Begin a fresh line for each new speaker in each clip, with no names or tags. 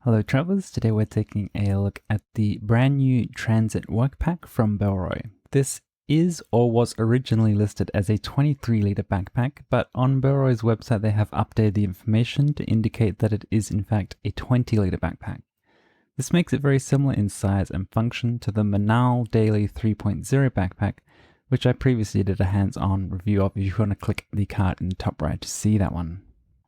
Hello travellers, today we're taking a look at the brand new Transit Workpack from Bellroy. This is or was originally listed as a 23-litre backpack, but on Bellroy's website they have updated the information to indicate that it is in fact a 20-litre backpack. This makes it very similar in size and function to the Manal Daily 3.0 backpack, which I previously did a hands-on review of if you want to click the card in the top right to see that one.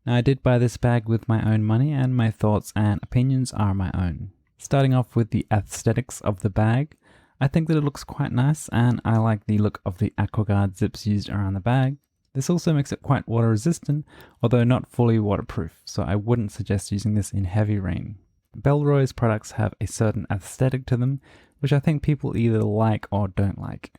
Now I did buy this bag with my own money and my thoughts and opinions are my own. Starting off with the aesthetics of the bag, I think that it looks quite nice and I like the look of the AquaGuard zips used around the bag. This also makes it quite water resistant, although not fully waterproof, so I wouldn't suggest using this in heavy rain. Bellroy's products have a certain aesthetic to them, which I think people either like or don't like.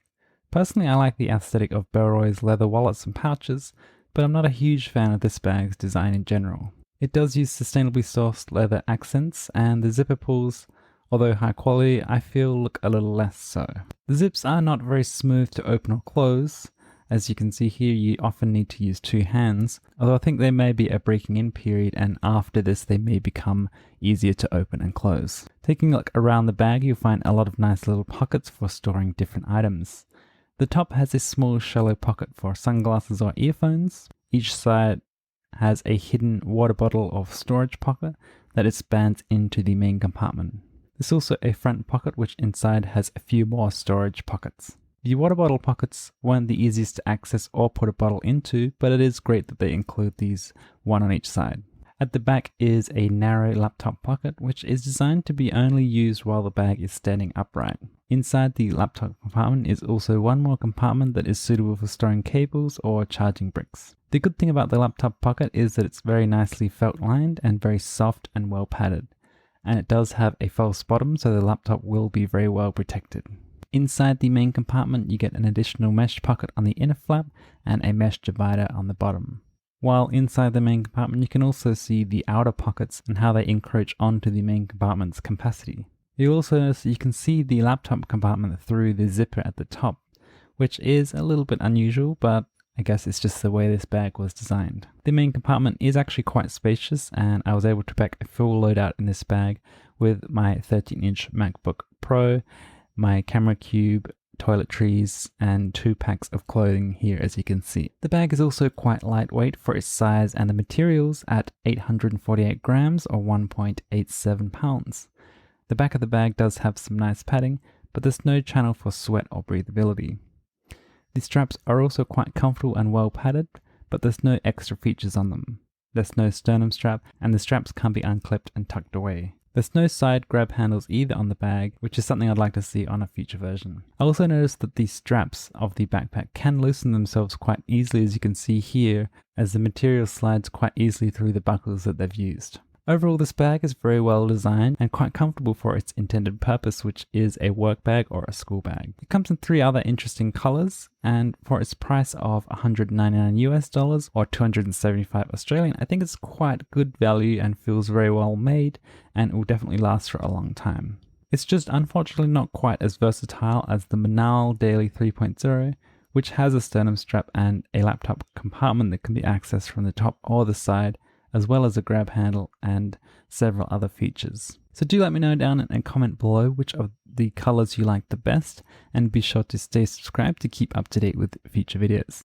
Personally, I like the aesthetic of Bellroy's leather wallets and pouches, but I'm not a huge fan of this bag's design in general. It does use sustainably sourced leather accents, and the zipper pulls, although high quality, I feel look a little less so. The zips are not very smooth to open or close. As you can see here, you often need to use two hands, although I think there may be a breaking in period and after this they may become easier to open and close. Taking a look around the bag, you'll find a lot of nice little pockets for storing different items. The top has a small shallow pocket for sunglasses or earphones. Each side has a hidden water bottle or storage pocket that expands into the main compartment. There's also a front pocket which inside has a few more storage pockets. The water bottle pockets weren't the easiest to access or put a bottle into, but it is great that they include these, one on each side. At the back is a narrow laptop pocket which is designed to be only used while the bag is standing upright. Inside the laptop compartment is also one more compartment that is suitable for storing cables or charging bricks. The good thing about the laptop pocket is that it's very nicely felt lined and very soft and well padded. And it does have a false bottom, so the laptop will be very well protected. Inside the main compartment you get an additional mesh pocket on the inner flap and a mesh divider on the bottom. While inside the main compartment you can also see the outer pockets and how they encroach onto the main compartment's capacity. You'll also notice that you can see the laptop compartment through the zipper at the top, which is a little bit unusual, but I guess it's just the way this bag was designed. The main compartment is actually quite spacious and I was able to pack a full loadout in this bag with my 13-inch MacBook Pro, my camera cube, toiletries, and 2 packs of clothing here as you can see. The bag is also quite lightweight for its size and the materials at 848 grams or 1.87 pounds. The back of the bag does have some nice padding, but there's no channel for sweat or breathability. The straps are also quite comfortable and well padded, but there's no extra features on them. There's no sternum strap and the straps can't be unclipped and tucked away. There's no side grab handles either on the bag, which is something I'd like to see on a future version. I also noticed that the straps of the backpack can loosen themselves quite easily, as you can see here, as the material slides quite easily through the buckles that they've used. Overall, this bag is very well designed and quite comfortable for its intended purpose, which is a work bag or a school bag. It comes in 3 other interesting colors, and for its price of $199 or 275 Australian, I think it's quite good value and feels very well made, and it will definitely last for a long time. It's just unfortunately not quite as versatile as the Manal Daily 3.0, which has a sternum strap and a laptop compartment that can be accessed from the top or the side, as well as a grab handle and several other features. So do let me know down in a comment below which of the colors you like the best, and be sure to stay subscribed to keep up to date with future videos.